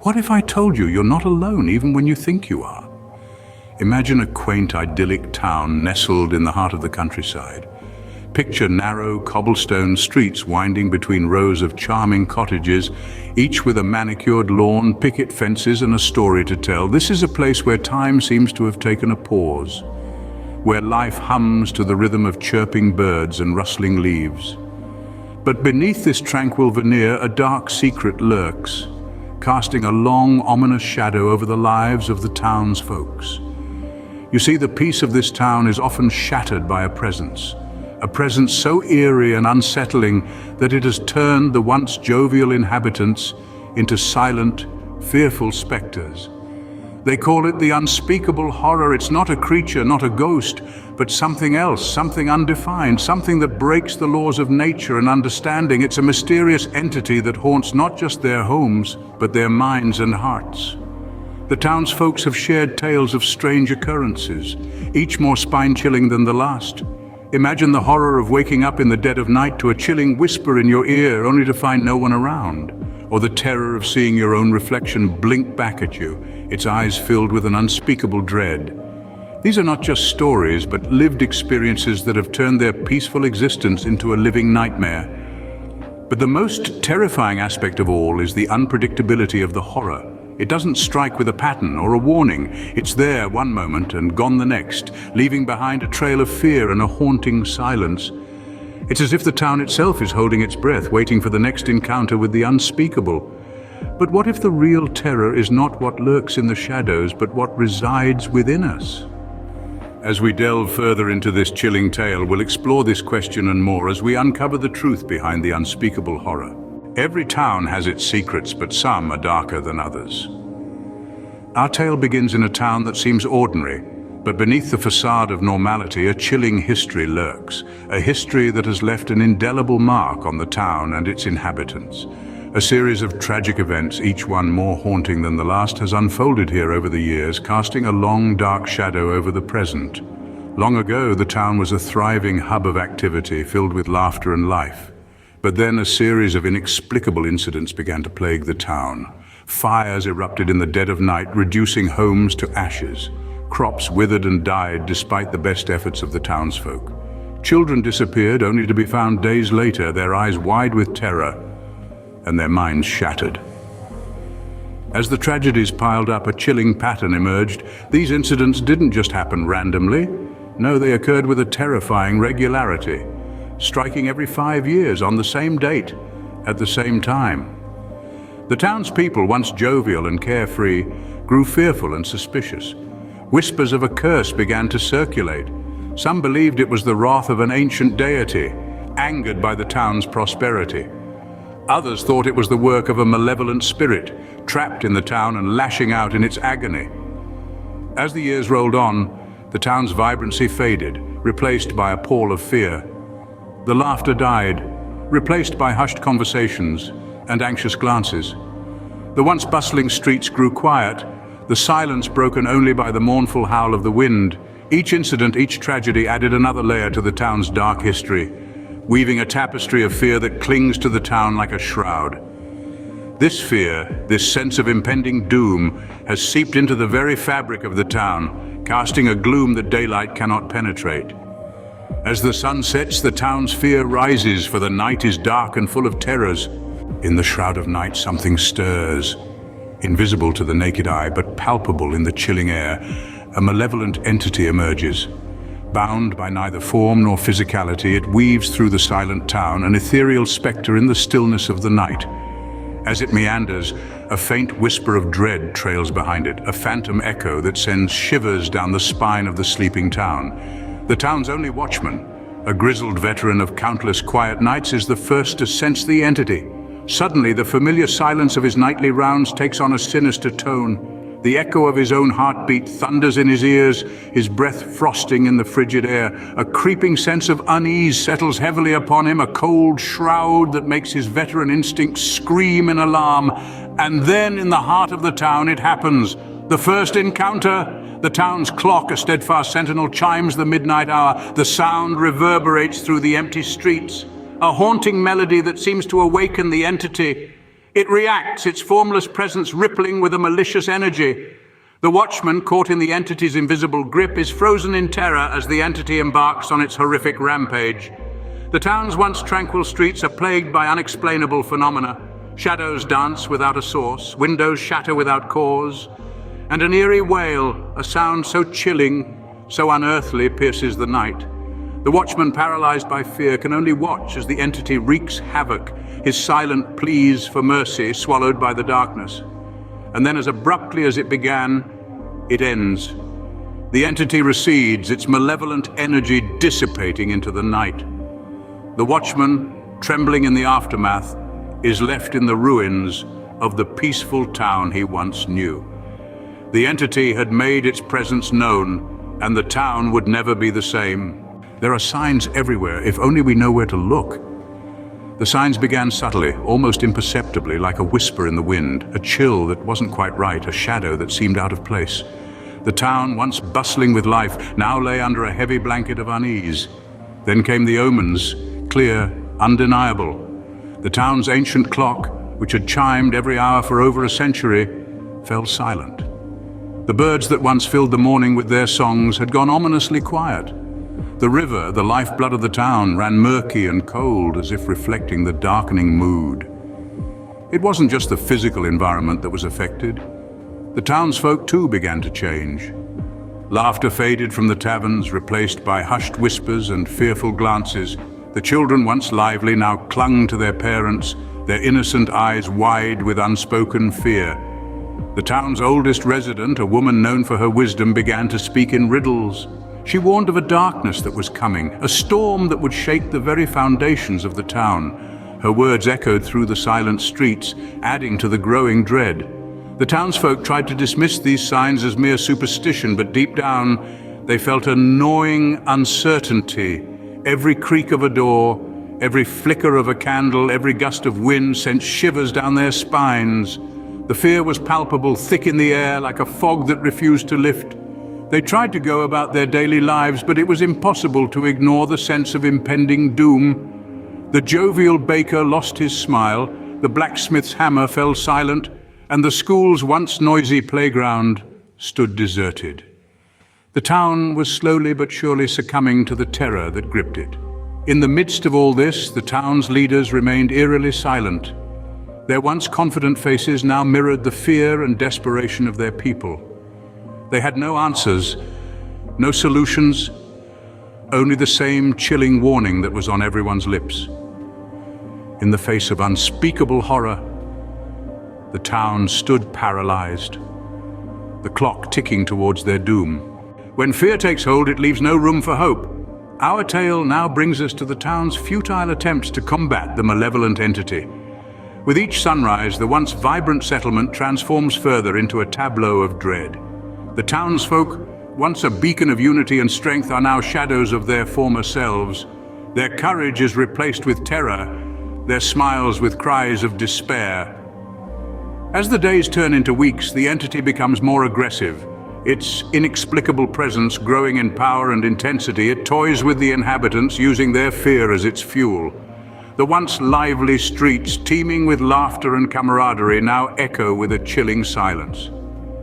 What if I told you you're not alone even when you think you are? Imagine a quaint, idyllic town nestled in the heart of the countryside. Picture narrow cobblestone streets winding between rows of charming cottages, each with a manicured lawn, picket fences, and a story to tell. This is a place where time seems to have taken a pause, where life hums to the rhythm of chirping birds and rustling leaves. But beneath this tranquil veneer, a dark secret lurks, casting a long, ominous shadow over the lives of the town's folks. You see, the peace of this town is often shattered by a presence so eerie and unsettling that it has turned the once jovial inhabitants into silent, fearful specters. They call it the unspeakable horror. It's not a creature, not a ghost, but something else, something undefined, something that breaks the laws of nature and understanding. It's a mysterious entity that haunts not just their homes, but their minds and hearts. The townsfolk have shared tales of strange occurrences, each more spine-chilling than the last. Imagine the horror of waking up in the dead of night to a chilling whisper in your ear only to find no one around, or the terror of seeing your own reflection blink back at you, its eyes filled with an unspeakable dread. These are not just stories, but lived experiences that have turned their peaceful existence into a living nightmare. But the most terrifying aspect of all is the unpredictability of the horror. It doesn't strike with a pattern or a warning. It's there one moment and gone the next, leaving behind a trail of fear and a haunting silence. It's as if the town itself is holding its breath, waiting for the next encounter with the unspeakable. But what if the real terror is not what lurks in the shadows, but what resides within us? As we delve further into this chilling tale, we'll explore this question and more as we uncover the truth behind the unspeakable horror. Every town has its secrets, but some are darker than others. Our tale begins in a town that seems ordinary, but beneath the facade of normality, a chilling history lurks. A history that has left an indelible mark on the town and its inhabitants. A series of tragic events, each one more haunting than the last, has unfolded here over the years, casting a long, dark shadow over the present. Long ago, the town was a thriving hub of activity, filled with laughter and life. But then a series of inexplicable incidents began to plague the town. Fires erupted in the dead of night, reducing homes to ashes. Crops withered and died despite the best efforts of the townsfolk. Children disappeared only to be found days later, their eyes wide with terror and their minds shattered. As the tragedies piled up, a chilling pattern emerged. These incidents didn't just happen randomly. No, they occurred with a terrifying regularity, striking every 5 years on the same date, at the same time. The townspeople, once jovial and carefree, grew fearful and suspicious. Whispers of a curse began to circulate. Some believed it was the wrath of an ancient deity, angered by the town's prosperity. Others thought it was the work of a malevolent spirit, trapped in the town and lashing out in its agony. As the years rolled on, the town's vibrancy faded, replaced by a pall of fear. The laughter died, replaced by hushed conversations and anxious glances. The once bustling streets grew quiet, the silence broken only by the mournful howl of the wind. Each incident, each tragedy added another layer to the town's dark history, weaving a tapestry of fear that clings to the town like a shroud. This fear, this sense of impending doom, has seeped into the very fabric of the town, casting a gloom that daylight cannot penetrate. As the sun sets, the town's fear rises, for the night is dark and full of terrors. In the shroud of night, something stirs, invisible to the naked eye, but palpable in the chilling air. A malevolent entity emerges. Bound by neither form nor physicality, it weaves through the silent town, an ethereal specter in the stillness of the night. As it meanders, a faint whisper of dread trails behind it, a phantom echo that sends shivers down the spine of the sleeping town. The town's only watchman, a grizzled veteran of countless quiet nights, is the first to sense the entity. Suddenly, the familiar silence of his nightly rounds takes on a sinister tone. The echo of his own heartbeat thunders in his ears, his breath frosting in the frigid air. A creeping sense of unease settles heavily upon him, a cold shroud that makes his veteran instincts scream in alarm. And then, in the heart of the town, it happens. The first encounter. The town's clock, a steadfast sentinel, chimes the midnight hour. The sound reverberates through the empty streets, a haunting melody that seems to awaken the entity. It reacts, its formless presence rippling with a malicious energy. The watchman, caught in the entity's invisible grip, is frozen in terror as the entity embarks on its horrific rampage. The town's once tranquil streets are plagued by unexplainable phenomena. Shadows dance without a source, windows shatter without cause, and an eerie wail, a sound so chilling, so unearthly, pierces the night. The watchman, paralyzed by fear, can only watch as the entity wreaks havoc, his silent pleas for mercy swallowed by the darkness. And then, as abruptly as it began, it ends. The entity recedes, its malevolent energy dissipating into the night. The watchman, trembling in the aftermath, is left in the ruins of the peaceful town he once knew. The entity had made its presence known, and the town would never be the same. There are signs everywhere, if only we know where to look. The signs began subtly, almost imperceptibly, like a whisper in the wind, a chill that wasn't quite right, a shadow that seemed out of place. The town, once bustling with life, now lay under a heavy blanket of unease. Then came the omens, clear, undeniable. The town's ancient clock, which had chimed every hour for over a century, fell silent. The birds that once filled the morning with their songs had gone ominously quiet. The river, the lifeblood of the town, ran murky and cold, as if reflecting the darkening mood. It wasn't just the physical environment that was affected. The townsfolk too began to change. Laughter faded from the taverns, replaced by hushed whispers and fearful glances. The children, once lively, now clung to their parents, their innocent eyes wide with unspoken fear. The town's oldest resident, a woman known for her wisdom, began to speak in riddles. She warned of a darkness that was coming, a storm that would shake the very foundations of the town. Her words echoed through the silent streets, adding to the growing dread. The townsfolk tried to dismiss these signs as mere superstition, but deep down, they felt a gnawing uncertainty. Every creak of a door, every flicker of a candle, every gust of wind sent shivers down their spines. The fear was palpable, thick in the air, like a fog that refused to lift. They tried to go about their daily lives, but it was impossible to ignore the sense of impending doom. The jovial baker lost his smile, the blacksmith's hammer fell silent, and the school's once noisy playground stood deserted. The town was slowly but surely succumbing to the terror that gripped it. In the midst of all this, the town's leaders remained eerily silent. Their once confident faces now mirrored the fear and desperation of their people. They had no answers, no solutions, only the same chilling warning that was on everyone's lips. In the face of unspeakable horror, the town stood paralyzed, the clock ticking towards their doom. When fear takes hold, it leaves no room for hope. Our tale now brings us to the town's futile attempts to combat the malevolent entity. With each sunrise, the once vibrant settlement transforms further into a tableau of dread. The townsfolk, once a beacon of unity and strength, are now shadows of their former selves. Their courage is replaced with terror, their smiles with cries of despair. As the days turn into weeks, the entity becomes more aggressive. Its inexplicable presence growing in power and intensity, it toys with the inhabitants, using their fear as its fuel. The once lively streets, teeming with laughter and camaraderie, now echo with a chilling silence.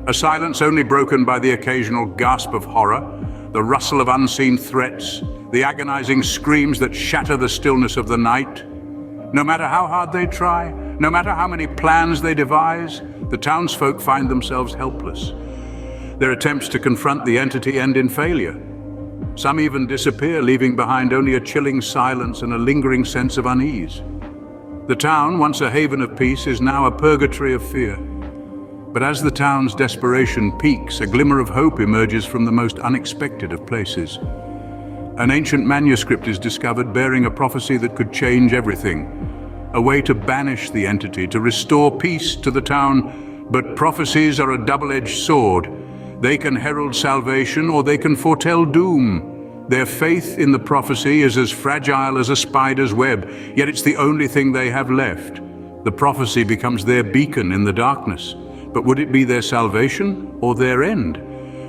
A silence only broken by the occasional gasp of horror, the rustle of unseen threats, the agonizing screams that shatter the stillness of the night. No matter how hard they try, no matter how many plans they devise, the townsfolk find themselves helpless. Their attempts to confront the entity end in failure. Some even disappear, leaving behind only a chilling silence and a lingering sense of unease. The town, once a haven of peace, is now a purgatory of fear. But as the town's desperation peaks, a glimmer of hope emerges from the most unexpected of places. An ancient manuscript is discovered bearing a prophecy that could change everything. A way to banish the entity, to restore peace to the town. But prophecies are a double-edged sword. They can herald salvation or they can foretell doom. Their faith in the prophecy is as fragile as a spider's web, yet it's the only thing they have left. The prophecy becomes their beacon in the darkness. But would it be their salvation or their end?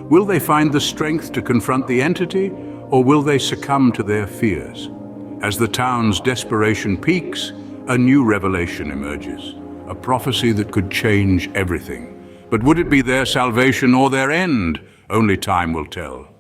Will they find the strength to confront the entity, or will they succumb to their fears? As the town's desperation peaks, a new revelation emerges. a prophecy that could change everything. But would it be their salvation or their end? Only time will tell.